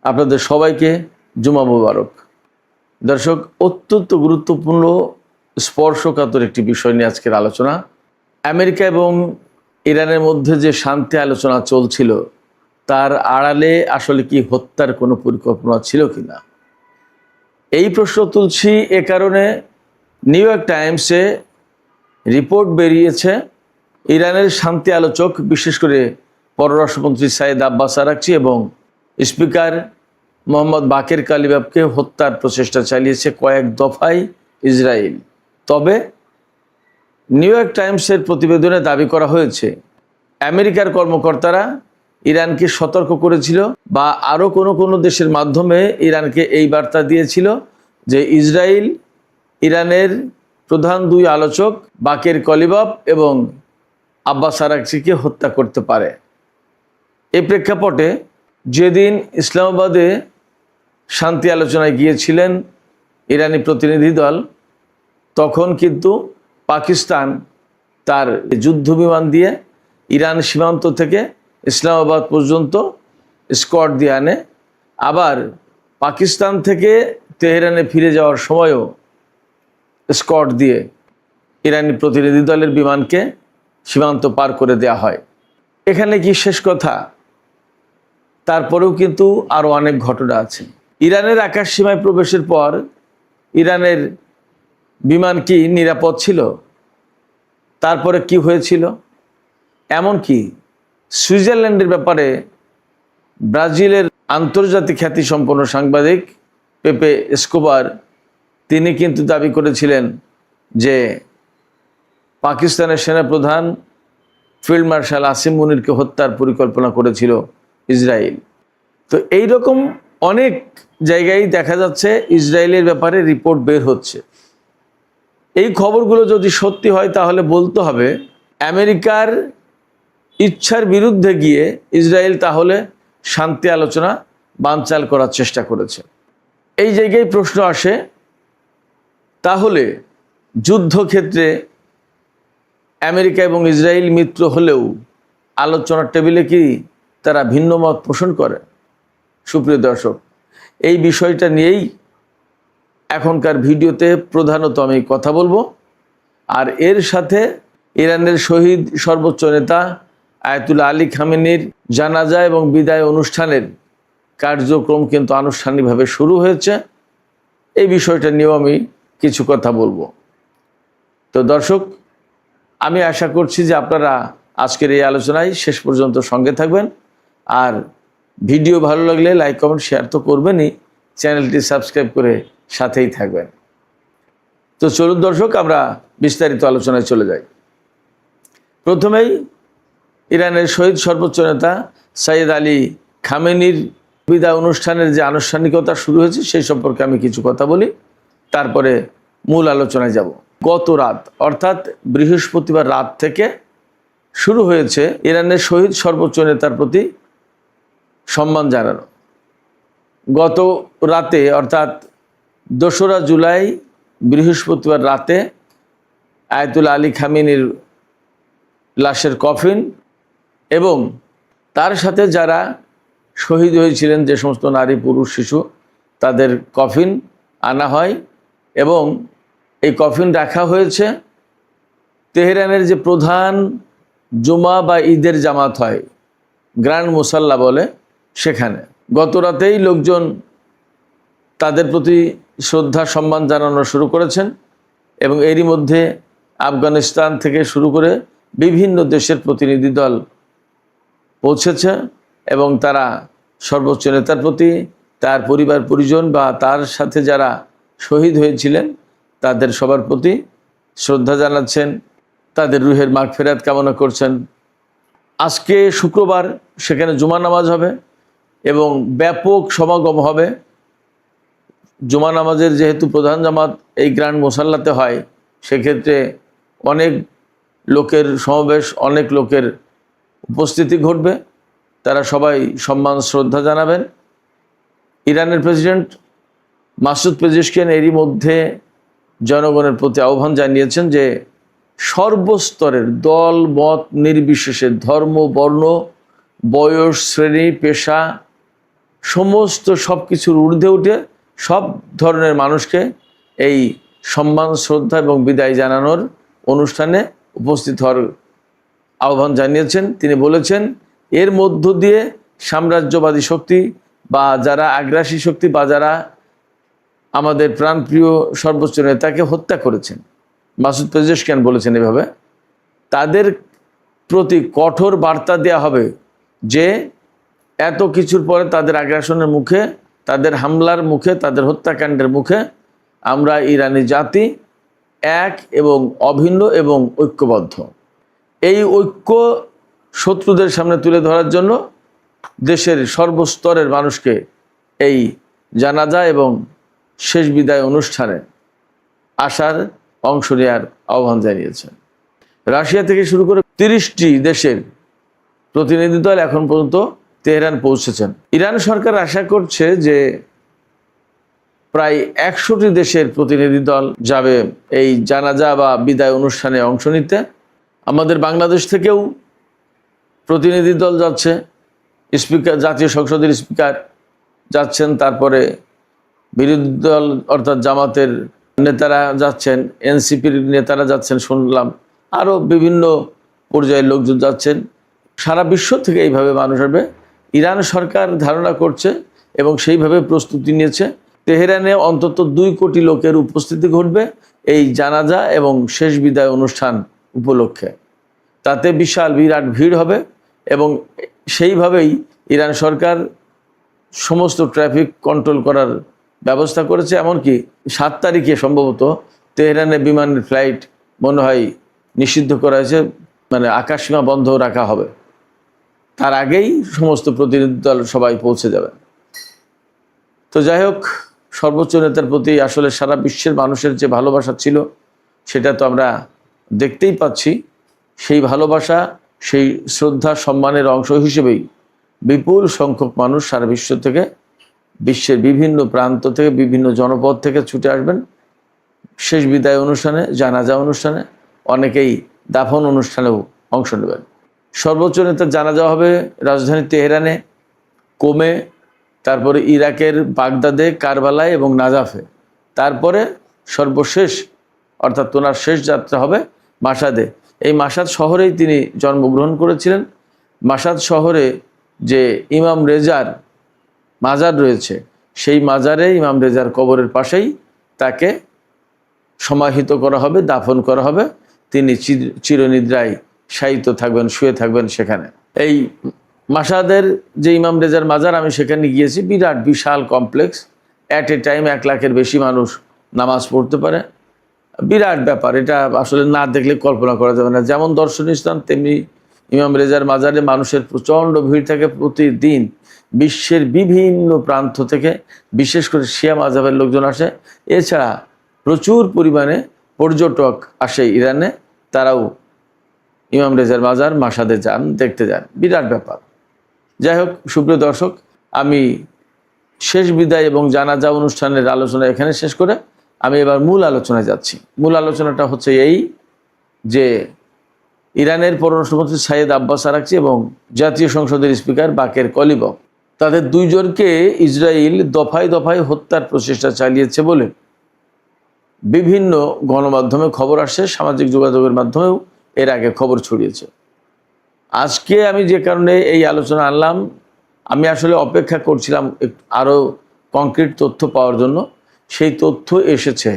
আপনাদের সবাইকে জুমা মুবারক। দর্শক, অত্যন্ত গুরুত্বপূর্ণ স্পর্শকাতর একটি বিষয় নিয়ে আজকের আলোচনা। আমেরিকা এবং ইরানের মধ্যে যে শান্তি আলোচনা চলছিল, তার আড়ালে আসলে কি হত্যার কোনো পরিকল্পনা ছিল কিনা, এই প্রশ্ন তুলছি। এ কারণে নিউ ইয়র্ক টাইমসে রিপোর্ট বেরিয়েছে, ইরানের শান্তি আলোচক, বিশেষ করে পররাষ্ট্রমন্ত্রী সাইদ আব্বাস আরাকচি এবং স্পিকার মোহাম্মদ বাকের কালিবাফকে হত্যার প্রচেষ্টা চালিয়েছে কয়েক দফায় ইসরায়েল। তবে নিউ ইয়র্ক টাইমসের প্রতিবেদনে দাবি করা হয়েছে, আমেরিকার কর্মকর্তারা ইরানকে সতর্ক করেছিল বা আরও কোনো দেশের মাধ্যমে ইরানকে এই বার্তা দিয়েছিল যে ইসরায়েল ইরানের প্রধান দুই আলোচক বাকের কালিবাফ এবং আব্বাস আরাকচিকে হত্যা করতে পারে। এই প্রেক্ষাপটে যেদিন ইসলামাবাদে শান্তি আলোচনায় গিয়েছিলেন ইরানি প্রতিনিধি দল, তখন কিন্তু পাকিস্তান তার যুদ্ধ বিমান দিয়ে ইরান সীমান্ত থেকে ইসলামাবাদ পর্যন্ত স্কোয়াড দিয়ে আনে। আবার পাকিস্তান থেকে তেহরানে ফিরে যাওয়ার সময়ও স্কোয়াড দিয়ে ইরানি প্রতিনিধি দলের বিমানকে সীমান্ত পার করে দেওয়া হয়। এখানে কি শেষ কথা? তারপরেও কিন্তু আরও অনেক ঘটনা আছে। ইরানের আকাশ সীমায় প্রবেশের পর ইরানের বিমান কি নিরাপদ ছিল? তারপরে কি হয়েছিল? এমনকি সুইজারল্যান্ডের ব্যাপারে ব্রাজিলের আন্তর্জাতিক খ্যাতিসম্পন্ন সাংবাদিক পেপে এসকোবার, তিনি কিন্তু দাবি করেছিলেন যে পাকিস্তানের সেনাপ্রধান ফিল্ড মার্শাল আসিম মুনিরকে হত্যার পরিকল্পনা করেছিল ইসরায়েল। তো এই রকম অনেক জায়গায় দেখা যাচ্ছে ইসরায়েলের ব্যাপারে রিপোর্ট বের হচ্ছে। এই খবরগুলো যদি সত্যি হয়, তাহলে বলতে হবে আমেরিকার ইচ্ছার বিরুদ্ধে গিয়ে ইসরায়েল তাহলে শান্তি আলোচনা বানচাল করার চেষ্টা করেছে। এই জায়গায় প্রশ্ন আসে, তাহলে যুদ্ধক্ষেত্রে আমেরিকা এবং ইসরায়েল মিত্র হলেও আলোচনার টেবিলে কি তারা ভিন্ন মত পোষণ করে? সুপ্রিয় দর্শক, এই বিষয়টা নিয়েই এখনকার ভিডিওতে প্রধানত আমি কথা বলবো। আর এর সাথে ইরানের শহীদ সর্বোচ্চ নেতা আয়াতুল্লাহ আলী খামেনির জানাজা এবং বিদায় অনুষ্ঠানের কার্যক্রম কিন্তু আনুষ্ঠানিকভাবে শুরু হয়েছে। এই বিষয়টা নিয়েও আমি কিছু কথা বলবো। তো দর্শক, আমি আশা করছি যে আপনারা আজকের এই আলোচনায় শেষ পর্যন্ত সঙ্গে থাকবেন। আর ভিডিও ভালো লাগলে লাইক, কমেন্ট, শেয়ার তো করবেনই, চ্যানেলটি সাবস্ক্রাইব করে সাথেই থাকবেন। তো চলুন দর্শক, আমরা বিস্তারিত আলোচনায় চলে যাই। প্রথমেই ইরানের শহীদ সর্বোচ্চ নেতা সাইয়েদ আলী খামেনির বিদায় অনুষ্ঠানের যে আনুষ্ঠানিকতা শুরু হয়েছে, সেই সম্পর্কে আমি কিছু কথা বলি, তারপরে মূল আলোচনায় যাব। গত রাত অর্থাৎ বৃহস্পতিবার রাত থেকে শুরু হয়েছে ইরানের শহীদ সর্বোচ্চ নেতার প্রতি সম্মান জানানো। গত রাতে অর্থাৎ 2রা জুলাই বৃহস্পতিবার রাতে আয়াতুল্লাহ আলী খামেনির লাশের কফিন এবং তার সাথে যারা শহীদ হয়েছিলেন, যে সমস্ত নারী, পুরুষ, শিশু, তাদের কফিন আনা হয় এবং এই কফিন রাখা হয়েছে তেহরানের যে প্রধান জুমা বা ঈদের জামাত হয়, গ্র্যান্ড মুসাল্লা বলে, সেখানে। গত রাতেই লোকজন তাদের প্রতি শ্রদ্ধা সম্মান জানানো শুরু করেছেন এবং এরই মধ্যে আফগানিস্তান থেকে শুরু করে বিভিন্ন দেশের প্রতিনিধি দল পৌঁছেছে এবং তারা সর্বোচ্চ নেতার প্রতি, তার পরিবার পরিজন বা তার সাথে যারা শহীদ হয়েছিলেন তাদের সবার প্রতি শ্রদ্ধা জানাচ্ছেন, তাদের রুহের মাগফিরাত কামনা করছেন। আজকে শুক্রবার সেখানে জুমা নামাজ হবে এবং ব্যাপক সমাগম হবে। জুমা নামাজের যেহেতু প্রধান জামাত এই গ্র্যান্ড মুসাল্লাতে হয়, সেক্ষেত্রে অনেক লোকের সমাবেশ, অনেক লোকের উপস্থিতি ঘটবে। তারা সবাই সম্মান শ্রদ্ধা জানাবেন। ইরানের প্রেসিডেন্ট মাসুদ পেজিশকিয়ান এরই মধ্যে জনগণের প্রতি আহ্বান জানিয়েছেন যে সর্বস্তরের দল মত নির্বিশেষে, ধর্ম, বর্ণ, বয়স, শ্রেণী, পেশা, সমস্ত সব কিছুর ঊর্ধ্বে উঠে সব ধরনের মানুষকে এই সম্মান শ্রদ্ধা এবং বিদায় জানানোর অনুষ্ঠানে উপস্থিত হওয়ার আহ্বান জানিয়েছেন। তিনি বলেছেন এর মধ্য দিয়ে সাম্রাজ্যবাদী শক্তি বা যারা আগ্রাসী শক্তি বা যারা আমাদের প্রাণপ্রিয় সর্বোচ্চ নেতাকে হত্যা করেছেন, মাসুদ পেজেশকিয়ান বলেছেন এভাবে, তাদের প্রতি কঠোর বার্তা দেওয়া হবে যে এত কিছুর পরে তাদের আগ্রাসনের মুখে, তাদের হামলার মুখে, তাদের হত্যাকাণ্ডের মুখে আমরা ইরানি জাতি এক এবং অভিন্ন এবং ঐক্যবদ্ধ। এই ঐক্য শত্রুদের সামনে তুলে ধরার জন্য দেশের সর্বস্তরের মানুষকে এই জানাজা এবং শেষ বিদায় অনুষ্ঠানে আসার অংশ নেওয়ার আহ্বান জানিয়েছেন। রাশিয়া থেকে শুরু করে 30টি দেশের প্রতিনিধি দল এখন পর্যন্ত তেহরান পৌঁছেছেন। ইরান সরকার আশা করছে যে প্রায় 100টি দেশের প্রতিনিধি দল যাবে এই জানাজা বা বিদায় অনুষ্ঠানে অংশ নিতে। আমাদের বাংলাদেশ থেকেও প্রতিনিধি দল যাচ্ছে, স্পিকার, জাতীয় সংসদের স্পিকার যাচ্ছেন, তারপরে বিরোধী দল অর্থাৎ জামাতের নেতারা যাচ্ছেন, এনসিপির নেতারা যাচ্ছেন শুনলাম, আরও বিভিন্ন পর্যায়ের লোকজন যাচ্ছেন। সারা বিশ্ব থেকে এইভাবে মানুষ আসবে। ইরান সরকার ধারণা করছে এবং সেইভাবে প্রস্তুতি নিয়েছে তেহরানে অন্তত 2 কোটি লোকের উপস্থিতি ঘটবে এই জানাজা এবং শেষ বিদায় অনুষ্ঠান উপলক্ষে। তাতে বিশাল বিরাট ভিড় হবে এবং সেইভাবেই ইরান সরকার সমস্ত ট্রাফিক কন্ট্রোল করার ব্যবস্থা করেছে। এমনকি 7 তারিখে সম্ভবত তেহরানে বিমানের ফ্লাইট মনে হয় নিষিদ্ধ করা হয়েছে, মানে আকাশসীমা বন্ধ রাখা হবে। তার আগেই সমস্ত প্রতিনিধি দল সবাই পৌঁছে যাবে। তো যাই হোক, সর্বোচ্চ নেতার প্রতি আসলে সারা বিশ্বের মানুষের যে ভালোবাসা ছিল সেটা তো আমরা দেখতেই পাচ্ছি। সেই ভালোবাসা, সেই শ্রদ্ধা সম্মানের অংশ হিসেবেই বিপুল সংখ্যক মানুষ সারা বিশ্ব থেকে, বিশ্বের বিভিন্ন প্রান্ত থেকে, বিভিন্ন জনপদ থেকে ছুটে আসবেন শেষ বিদায় অনুষ্ঠানে, জানাজা অনুষ্ঠানে, অনেকেই দাফন অনুষ্ঠানেও অংশ নেবেন। সর্বোচ্চ নেতার জানাজা হবে রাজধানী তেহরানে, কোমে, তারপরে ইরাকের বাগদাদে, কারবালায় এবং নাজাফে। তারপরে সর্বশেষ অর্থাৎ তোনার শেষ যাত্রা হবে মাসাদে। এই মাসাদ শহরেই তিনি জন্মগ্রহণ করেছিলেন। মাসাদ শহরে যে ইমাম রেজার মাজার রয়েছে, সেই মাজারে ইমাম রেজার কবরের পাশেই তাকে সমাহিত করা হবে, দাফন করা হবে। তিনি চিরনিদ্রায় শায়িত থাকবেন, শুয়ে থাকবেন সেখানে। এই মাসাদের যে ইমাম রেজার মাজার, আমি সেখানে গিয়েছি। বিরাট বিশাল কমপ্লেক্স, অ্যাট এ টাইম 1 লাখের বেশি মানুষ নামাজ পড়তে পারে। বিরাট ব্যাপার, এটা আসলে না দেখলে কল্পনা করা যাবে না। যেমন দর্শনীয় স্থান, তেমনি ইমাম রেজার মাজারে মানুষের প্রচণ্ড ভিড় থাকে প্রতিদিন। বিশ্বের বিভিন্ন প্রান্ত থেকে, বিশেষ করে শিয়া মাযহাবের লোকজন আসে। এছাড়া প্রচুর পরিমাণে পর্যটক আসে ইরানে, তারাও ইমাম রেজার মাজার মাসাদে যান, দেখতে যান। বিরাট ব্যাপার। যাই হোক, সুপ্রিয় দর্শক, আমি শেষ বিদায় এবং জানাজা অনুষ্ঠানের আলোচনা এখানে শেষ করে আমি এবার মূল আলোচনায় যাচ্ছি। মূল আলোচনাটা হচ্ছে এই যে ইরানের পররাষ্ট্রমন্ত্রী সাইয়েদ আব্বাস আরাকচি এবং জাতীয় সংসদের স্পিকার বাকের কলিবফ, তাদের 2 জনকে ইসরায়েল দফায় দফায় হত্যার প্রচেষ্টা চালিয়েছে বলে বিভিন্ন গণমাধ্যমে খবর আসছে, সামাজিক যোগাযোগের মাধ্যমেও এর আগে খবর ছড়িয়েছে। আজকে আমি যে কারণে এই আলোচনা আনলাম, আমি আসলে অপেক্ষা করছিলাম আরও কংক্রিট তথ্য পাওয়ার জন্য। সেই তথ্য এসেছে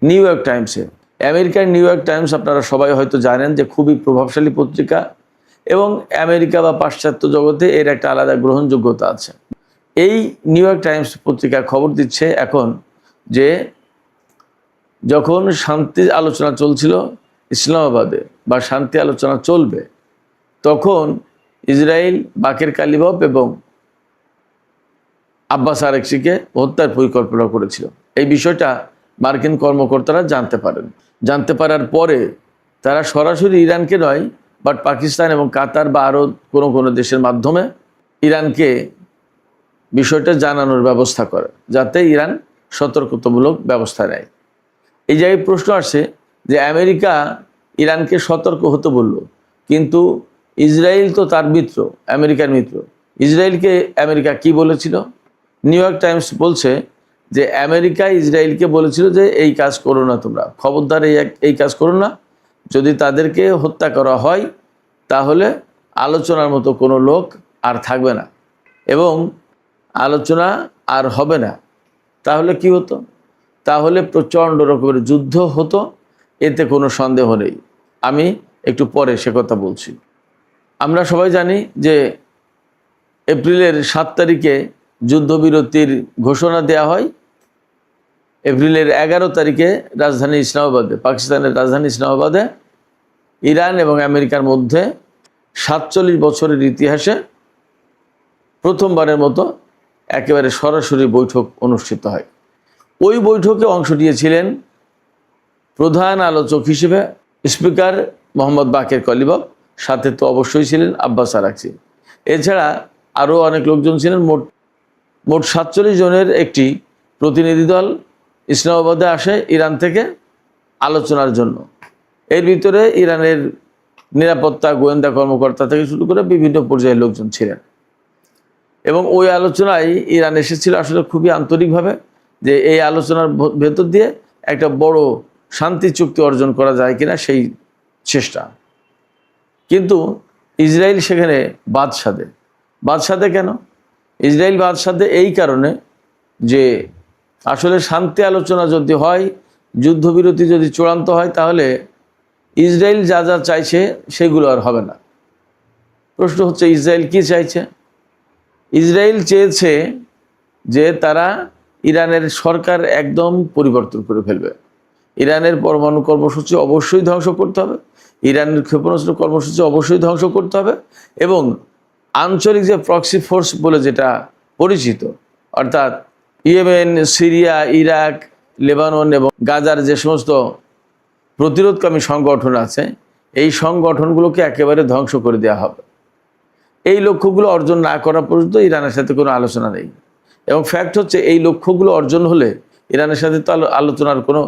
নিউ ইয়র্ক টাইমসে। আমেরিকার নিউ ইয়র্ক টাইমস আপনারা সবাই হয়তো জানেন যে খুবই প্রভাবশালী পত্রিকা এবং আমেরিকা বা পাশ্চাত্য জগতে এর একটা আলাদা গ্রহণযোগ্যতা আছে। এই নিউ ইয়র্ক টাইমস পত্রিকা খবর দিচ্ছে এখন যে যখন শান্তি আলোচনা চলছিল ইসলামাবাদে, বা শান্তি আলোচনা চলবে, তখন ইসরায়েল বাকের কালিবফ এবং আব্বাস আরাকচিকে হত্যার পরিকল্পনা করেছিল। এই বিষয়টা মার্কিন কর্মকর্তারা জানতে পারার পরে তারা সরাসরি ইরানকে নয়, বাট পাকিস্তান এবং কাতার বা আরও কোনো দেশের মাধ্যমে ইরানকে বিষয়টা জানানোর ব্যবস্থা করে, যাতে ইরান সতর্কতামূলক ব্যবস্থা নেয়। এই জায়গায় প্রশ্ন আসছে যে আমেরিকা ইরানকে সতর্ক হতে বলল, কিন্তু ইসরায়েল তো তার মিত্র, আমেরিকার মিত্র। ইসরায়েলকে আমেরিকা কি বলেছিল? নিউ ইয়র্ক টাইমস বলছে যে আমেরিকা ইসরায়েলকে বলেছিল যে এই কাজ করো না, তোমরা খবরদার এই কাজ করো না। যদি তাদেরকে হত্যা করা হয় তাহলে আলোচনার মতো কোনো লোক আর থাকবে না এবং আলোচনা আর হবে না। তাহলে কি হতো? তাহলে প্রচণ্ড রকমের যুদ্ধ হতো, এতে কোনো সন্দেহ নেই। আমি একটু পরে সে কথা বলছি। আমরা সবাই জানি যে এপ্রিলের 7 তারিখে যুদ্ধবিরতির ঘোষণা দেওয়া হয়। এপ্রিলের 11 তারিখে রাজধানী ইসলামাবাদে, পাকিস্তানের রাজধানী ইসলামাবাদে ইরান এবং আমেরিকার মধ্যে 47 বছরের ইতিহাসে প্রথমবারের মতো একেবারে সরাসরি বৈঠক অনুষ্ঠিত হয়। ওই বৈঠকে অংশ নিয়েছিলেন প্রধান আলোচক হিসেবে স্পিকার মোহাম্মদ বাকের কলিবফ, সাথে তো অবশ্যই ছিলেন আব্বাস আরাকচি। এছাড়া আরও অনেক লোকজন ছিলেন। মোট 47 জনের একটি প্রতিনিধি দল ইসলামাবাদে আসে ইরান থেকে আলোচনার জন্য। এর ভিতরে ইরানের নিরাপত্তা গোয়েন্দা কর্মকর্তা থেকে শুরু করে বিভিন্ন পর্যায়ের লোকজন ছিলেন এবং ওই আলোচনায় ইরান এসেছিল আসলে খুবই আন্তরিকভাবে, যে এই আলোচনার ভেতর দিয়ে একটা বড় শান্তি চুক্তি অর্জন করা যায় কিনা সেই চেষ্টা। কিন্তু ইসরায়েল সেখানে বাদ সাধে কেন? ইসরায়েল বাদ সাধে এই কারণে যে আসলে শান্তি আলোচনা যদি হয়, যুদ্ধবিরতি যদি চূড়ান্ত হয়, তাহলে ইসরায়েল যা যা চাইছে সেগুলো আর হবে না। প্রশ্ন হচ্ছে ইসরায়েল কি চাইছে? ইসরায়েল চেয়েছে যে তারা ইরানের সরকার একদম পরিবর্তন করে ফেলবে। ইরানের পরমাণু কর্মসূচি অবশ্যই ধ্বংস করতে হবে, ইরানের ক্ষেপণাস্ত্র কর্মসূচি অবশ্যই ধ্বংস করতে হবে এবং আঞ্চলিক যে প্রক্সি ফোর্স বলে যেটা পরিচিত, অর্থাৎ ইয়েমেন, সিরিয়া, ইরাক, লেবানন এবং গাজার যে সমস্ত প্রতিরোধকামী সংগঠন আছে, এই সংগঠনগুলোকে একেবারে ধ্বংস করে দেওয়া হবে। এই লক্ষ্যগুলো অর্জন না করা পর্যন্ত ইরানের সাথে কোনো আলোচনা নেই। এবং ফ্যাক্ট হচ্ছে এই লক্ষ্যগুলো অর্জন হলে ইরানের সাথে তো আলোচনার কোনো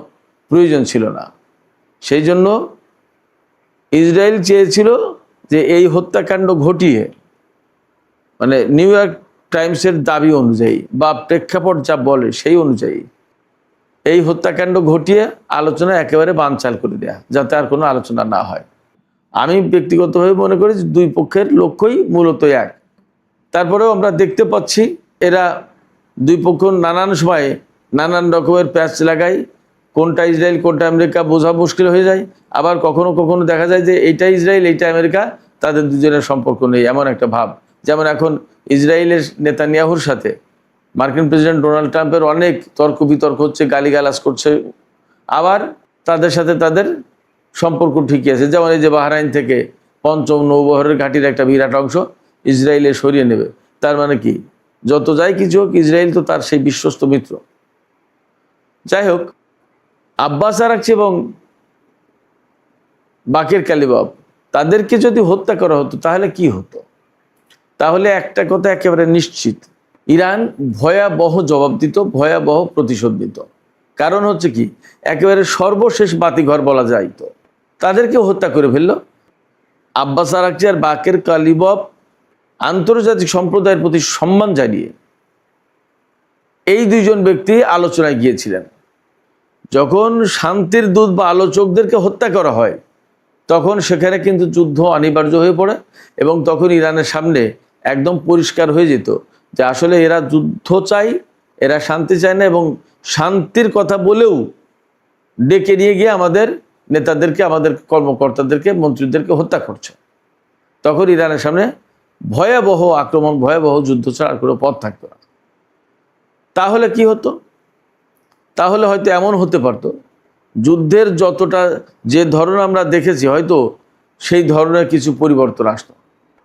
প্রয়োজন ছিল না। সেই জন্য ইসরায়েল চেয়েছিল যে এই হত্যাকাণ্ড ঘটিয়ে, মানে নিউ ইয়র্ক টাইমসের দাবি অনুযায়ী বা প্রেক্ষাপট যা বলে সেই অনুযায়ী, এই হত্যাকাণ্ড ঘটিয়ে আলোচনা একেবারে বানচাল করে দেয়া, যাতে আর কোনো আলোচনা না হয়। আমি ব্যক্তিগতভাবে মনে করি যে দুই পক্ষের লক্ষ্যই মূলত এক। তারপরেও আমরা দেখতে পাচ্ছি এরা দুই পক্ষ নানান সময়ে নানান রকমের প্যাচ লাগায়, কোনটা ইসরায়েল কোনটা আমেরিকা বোঝা মুশকিল হয়ে যায়। আবার কখনো কখনো দেখা যায় যে এইটা ইসরায়েল এইটা আমেরিকা, তাদের দুজনের সম্পর্ক নেই এমন একটা ভাব। যেমন এখন ইসরায়েলের নেতানিয়াহুর সাথে মার্কিন প্রেসিডেন্ট ডোনাল্ড ট্রাম্পের অনেক তর্ক বিতর্ক হচ্ছে, গালিগালাজ করছে, আবার তাদের সাথে তাদের সম্পর্ক ঠিকই আছে। যেমন এই যে বাহরাইন থেকে ৫ম নৌবহরের ঘাঁটির একটা বিরাট অংশ ইসরায়েলে সরিয়ে নেবে, তার মানে কি যত যাই কিছু হোক ইসরায়েল তো তার সেই বিশ্বস্ত মিত্র। যাই হোক, আব্বাস আরাকচি এবং বাকের কালিবফ তাদেরকে যদি হত্যা করা হতো তাহলে কি হতো? তাহলে একটা কথা একেবারে নিশ্চিত, ইরান ভয়াবহ জবাব দিত, ভয়াবহ প্রতিশোধ দিত। কারণ হচ্ছে কি, একেবারে সর্বশেষ বাতিঘর বলা যায়, তো তাদেরকে হত্যা করে ফেললো। আব্বাস আরাকচি আর বাকের কালিবফ আন্তর্জাতিক সম্প্রদায়ের প্রতি সম্মান জানিয়ে এই দুইজন ব্যক্তি আলোচনায় গিয়েছিলেন। যখন শান্তির দূত বা আলোচকদেরকে হত্যা করা হয় তখন সেখানে কিন্তু যুদ্ধ অনিবার্য হয়ে পড়ে এবং তখন ইরানের সামনে একদম পরিষ্কার হয়ে যেত যে আসলে এরা যুদ্ধ চায়, এরা শান্তি চায় না এবং শান্তির কথা বলেও ডেকে নিয়ে গিয়ে আমাদের নেতাদেরকে, আমাদের কর্মকর্তাদেরকে, মন্ত্রীদেরকে হত্যা করছে। তখন ইরানের সামনে ভয়াবহ আক্রমণ, ভয়াবহ যুদ্ধ ছাড়া আর কোনো পথ থাকতো না। তাহলে কি হতো? তাহলে হয়তো এমন হতে পারতো, যুদ্ধের যতটা যে ধরন আমরা দেখেছি হয়তো সেই ধরনের কিছু পরিবর্তন আসতো।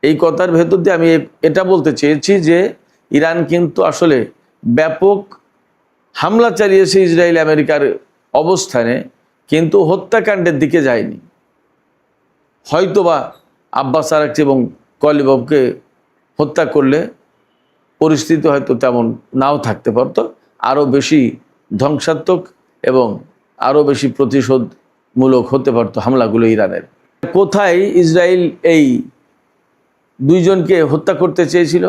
এই কথার ভেতর দিয়ে আমি এটা বলতে চেয়েছি যে ইরান কিন্তু আসলে ব্যাপক হামলা চালিয়েছে ইসরায়েল আমেরিকার অবস্থানে, কিন্তু হত্যাকাণ্ডের দিকে যায়নি। হয়তোবা আব্বাস আরাকচি এবং কলিবফকে হত্যা করলে পরিস্থিতি হয়তো তেমন নাও থাকতে পারতো, আরও বেশি ধ্বংসাত্মক এবং আরও বেশি প্রতিশোধমূলক হতে পারতো হামলাগুলো ইরানের। কোথায় ইসরায়েল এই দুইজনকে হত্যা করতে চেয়েছিল?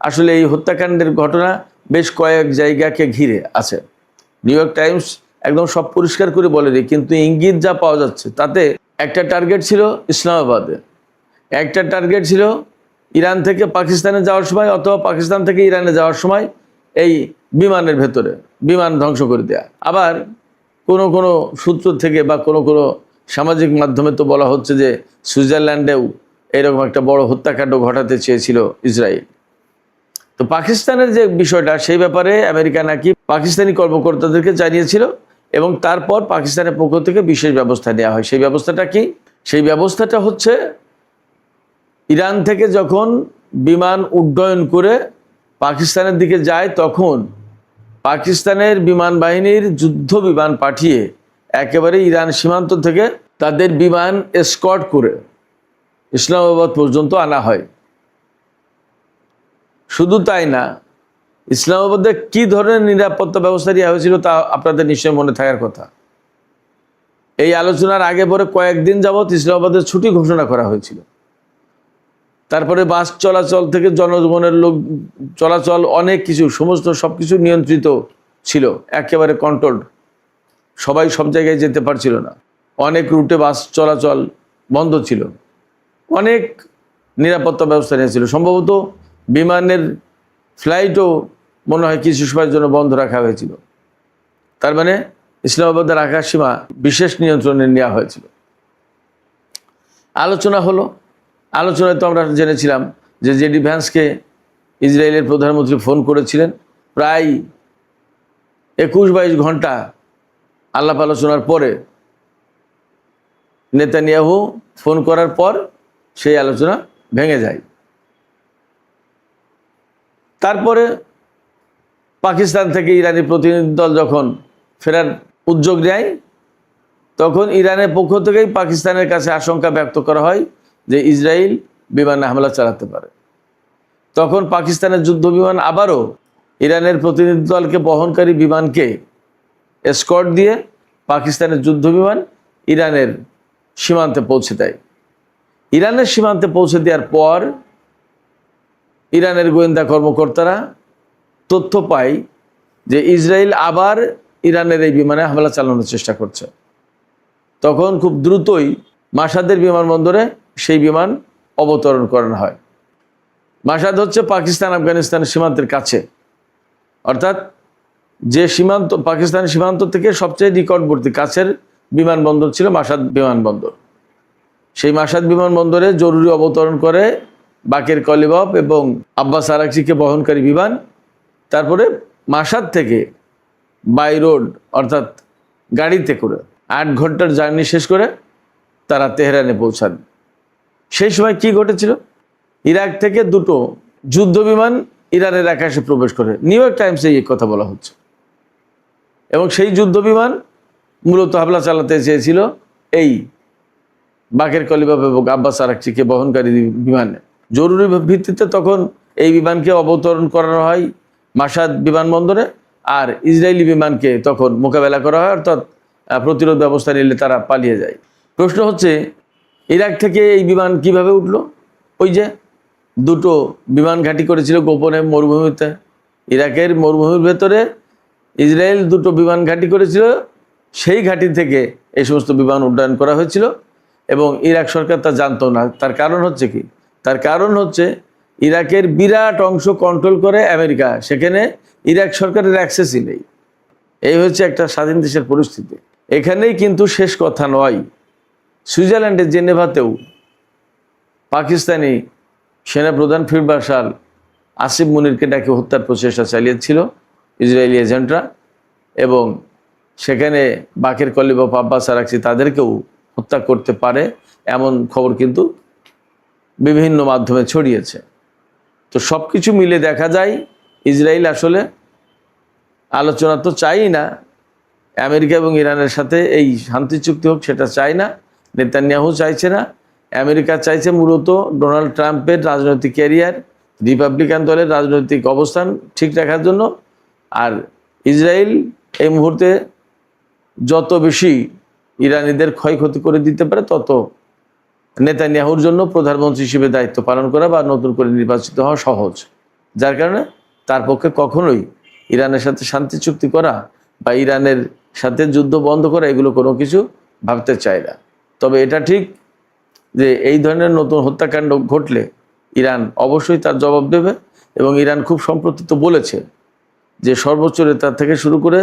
আসলে এই হত্যাকাণ্ডের ঘটনা বেশ কয়েক জায়গাকে ঘিরে আছে। নিউ ইয়র্ক টাইমস একদম সব পরিষ্কার করে বলেনি, কিন্তু ইঙ্গিত যা পাওয়া যাচ্ছে তাতে একটা টার্গেট ছিল ইসলামাবাদে, একটা টার্গেট ছিল ইরান থেকে পাকিস্তানে যাওয়ার সময় অথবা পাকিস্তান থেকে ইরানে যাওয়ার সময় এই বিমানের ভেতরে বিমান ধ্বংস করে দেয়া। আবার কোনো কোনো সূত্র থেকে বা কোনো কোনো সামাজিক মাধ্যমে তো বলা হচ্ছে যে সুইজারল্যান্ডেও এরকম একটা বড় হত্যাকাণ্ড ঘটাতে চেয়েছিল ইসরায়েল। তো পাকিস্তানের যে বিষয়টা, সেই ব্যাপারে আমেরিকা নাকি পাকিস্তানি কর্মকর্তাদেরকে জানিয়েছিল এবং তারপর পাকিস্তানের পক্ষ থেকে বিশেষ ব্যবস্থা নেওয়া হয়। সেই ব্যবস্থাটা কি? সেই ব্যবস্থাটা হচ্ছে ইরান থেকে যখন বিমান উড্ডয়ন করে পাকিস্তানের দিকে যায়, তখন পাকিস্তানের বিমান বাহিনীর যুদ্ধ বিমান পাঠিয়ে একেবারে ইরান সীমান্ত থেকে তাদের বিমান এসকর্ট করে ইসলামাবাদ পর্যন্ত আনা হয়। শুধু তাই না, ইসলামাবাদে কি ধরনের নিরাপত্তা ব্যবস্থা নেওয়া হয়েছিল তা আপনাদের নিশ্চয়ই মনে থাকার কথা। এই আলোচনার আগে পরে কয়েকদিন যাবৎ ইসলামাবাদের ছুটি ঘোষণা করা হয়েছিল। তারপরে বাস চলাচল থেকে জনজীবনের লোক চলাচল, অনেক কিছু, সমস্ত সব কিছু নিয়ন্ত্রিত ছিল, একেবারে কন্ট্রোলড। সবাই সব জায়গায় যেতে পারছিল না, অনেক রুটে বাস চলাচল বন্ধ ছিল, অনেক নিরাপত্তা ব্যবস্থা নিয়েছিল। সম্ভবত বিমানের ফ্লাইটও মনে হয় কিছু সময়ের জন্য বন্ধ রাখা হয়েছিল। তার মানে ইসলামাবাদের আকাশ সীমা বিশেষ নিয়ন্ত্রণে নেওয়া হয়েছিল। আলোচনা হলো, আলোচনায় তো আমরা জেনেছিলাম যে জেডি ভ্যান্সকে ইসরায়েলের প্রধানমন্ত্রী ফোন করেছিলেন। প্রায় 21-22 ঘন্টা আলাপ আলোচনার পরে নেতানিয়াহু ফোন করার পর সেই আলোচনা ভেঙে যায়। তারপরে পাকিস্তান থেকে ইরানি প্রতিনিধি দল যখন ফেরার উদ্যোগ নেয়, তখন ইরানের পক্ষ থেকেই পাকিস্তানের কাছে আশঙ্কা ব্যক্ত করা হয় যে ইসরায়েল বিমানে হামলা চালাতে পারে। তখন পাকিস্তানের যুদ্ধ বিমান আবারও ইরানের প্রতিনিধি দলকে বহনকারী বিমানকে এসকর্ট দিয়ে পাকিস্তানের যুদ্ধ বিমান ইরানের সীমান্তে পৌঁছে দেয়। ইরানের সীমান্তে পৌঁছে দেওয়ার পর ইরানের গোয়েন্দা কর্মকর্তারা তথ্য পায় যে ইসরায়েল আবার ইরানের এই বিমানে হামলা চালানোর চেষ্টা করছে। তখন খুব দ্রুতই মাসাদের বিমানবন্দরে সেই বিমান অবতরণ করানো হয়। মাসাদ হচ্ছে পাকিস্তান আফগানিস্তানের সীমান্তের কাছে, অর্থাৎ যে সীমান্ত, পাকিস্তান সীমান্ত থেকে সবচেয়ে নিকটবর্তী কাছের বিমানবন্দর ছিল মাসাদ বিমানবন্দর। সেই মাসাদ বিমানবন্দরে জরুরি অবতরণ করে বাকের কলিবাব এবং আব্বাস আরাকচিকে বহনকারী বিমান। তারপরে মাসাদ থেকে বাই রোড অর্থাৎ গাড়িতে করে 8 ঘন্টার জার্নি শেষ করে তারা তেহরানে পৌঁছান। সেই সময় কি ঘটেছিল? ইরাক থেকে 2টো যুদ্ধ বিমান ইরানের আকাশে প্রবেশ করে। নিউ ইয়র্ক টাইমসে এই কথা বলা হচ্ছে। এবং সেই যুদ্ধ বিমান মূলত হামলা চালাতে চেয়েছিল এই বাকের কলিবাব এবং আব্বাস আরাকচিকে বহনকারী বিমানে। জরুরি ভিত্তিতে তখন এই বিমানকে অবতরণ করানো হয় মাসাদ বিমানবন্দরে, আর ইসরায়েলি বিমানকে তখন মোকাবেলা করা হয়, অর্থাৎ প্রতিরোধ ব্যবস্থা নিলে তারা পালিয়ে যায়। প্রশ্ন হচ্ছে, ইরাক থেকে এই বিমান কিভাবে উঠলো? ওই যে 2টো বিমান ঘাঁটি করেছিল গোপনে মরুভূমিতে। ইরাকের মরুভূমির ভেতরে ইসরায়েল 2টো বিমান ঘাঁটি করেছিল, সেই ঘাঁটি থেকে এই সমস্ত বিমান উড্ডয়ন করা হয়েছিল এবং ইরাক সরকার তা জানতো না। তার কারণ হচ্ছে কি? তার কারণ হচ্ছে ইরাকের বিরাট অংশ কন্ট্রোল করে আমেরিকা, সেখানে ইরাক সরকারের অ্যাক্সেসই নেই। এই হচ্ছে একটা স্বাধীন দেশের পরিস্থিতি। এখানেই কিন্তু শেষ কথা নয়। সুইজারল্যান্ডের জেনেভাতেও পাকিস্তানি সেনাপ্রধান ফিল্ড মার্শাল আসিফ মুনিরকে ডাকে হত্যার প্রচেষ্টা চালিয়েছিল ইসরায়েলি এজেন্টরা, এবং সেখানে বাকের কলিবাব আব্বাস আরাকচি তাদেরকেও হত্যা করতে পারে এমন খবর কিন্তু বিভিন্ন মাধ্যমে ছড়িয়েছে। তো সব কিছু মিলে দেখা যায় ইসরায়েল আসলে আলোচনা তো চাই না, আমেরিকা এবং ইরানের সাথে এই শান্তি চুক্তি হোক সেটা চায় না, নেতানিয়াহু চাইছে না। আমেরিকা চাইছে মূলত ডোনাল্ড ট্রাম্পের রাজনৈতিক ক্যারিয়ার, রিপাবলিকান দলের রাজনৈতিক অবস্থান ঠিক রাখার জন্য। আর ইসরায়েল এই মুহূর্তে যত বেশি ইরানিদের ক্ষয়ক্ষতি করে দিতে পারে তত নেতানিয়াহুর জন্য প্রধানমন্ত্রী হিসেবে দায়িত্ব পালন করা বা নতুন করে নির্বাচিত হওয়া সহজ। যার কারণে তার পক্ষে কখনোই ইরানের সাথে শান্তি চুক্তি করা বা ইরানের সাথে যুদ্ধ বন্ধ করা এগুলো কোনো কিছু ভাবতে চায় না। তবে এটা ঠিক যে এই ধরনের নতুন হত্যাকাণ্ড ঘটলে ইরান অবশ্যই তার জবাব দেবে, এবং ইরান খুব সম্প্রতি তো বলেছে যে সর্বোচ্চ নেতা থেকে শুরু করে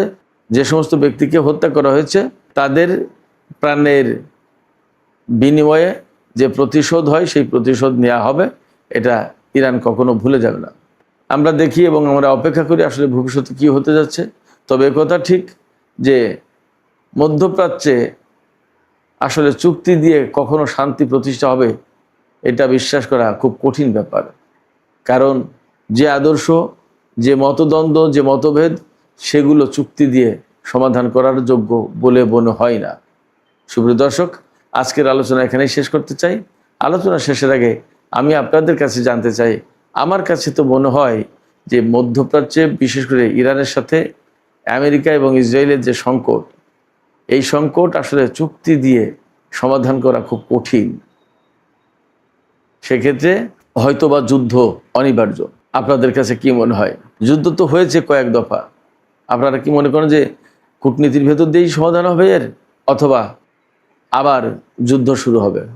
যে সমস্ত ব্যক্তিকে হত্যা করা হয়েছে তাদের প্রাণের বিনিময়ে যে প্রতিশোধ হয় সেই প্রতিশোধ নেওয়া হবে, এটা ইরান কখনো ভুলে যাবে না। আমরা দেখি এবং আমরা অপেক্ষা করি আসলে ভবিষ্যতে কী হতে যাচ্ছে। তবে একথা ঠিক যে মধ্যপ্রাচ্যে আসলে চুক্তি দিয়ে কখনো শান্তি প্রতিষ্ঠা হবে এটা বিশ্বাস করা খুব কঠিন ব্যাপার। কারণ যে আদর্শ, যে মতদ্বন্দ্ব, যে মতভেদ, সেগুলো চুক্তি দিয়ে সমাধান করার যোগ্য বলে মনে হয় না। সুপ্রিয় দর্শক, আজকের আলোচনা এখানেই শেষ করতে চাই। আলোচনা শেষের আগে আমি আপনাদের কাছে জানতে চাই, আমার কাছে তো মনে হয় যে মধ্যপ্রাচ্যে বিশেষ করে ইরানের সাথে আমেরিকা এবং ইসরায়েলের যে সংকট, এই সংকট আসলে চুক্তি দিয়ে সমাধান করা খুব কঠিন। সেক্ষেত্রে হয়তোবা যুদ্ধ অনিবার্য। আপনাদের কাছে কি মনে হয়? যুদ্ধ তো হয়েছে কয়েক দফা, আপনারা কি মনে করেন যে কূটনীতির ভেতর দিয়েই সমাধান হবে এর, অথবা আবার যুদ্ধ শুরু হবে?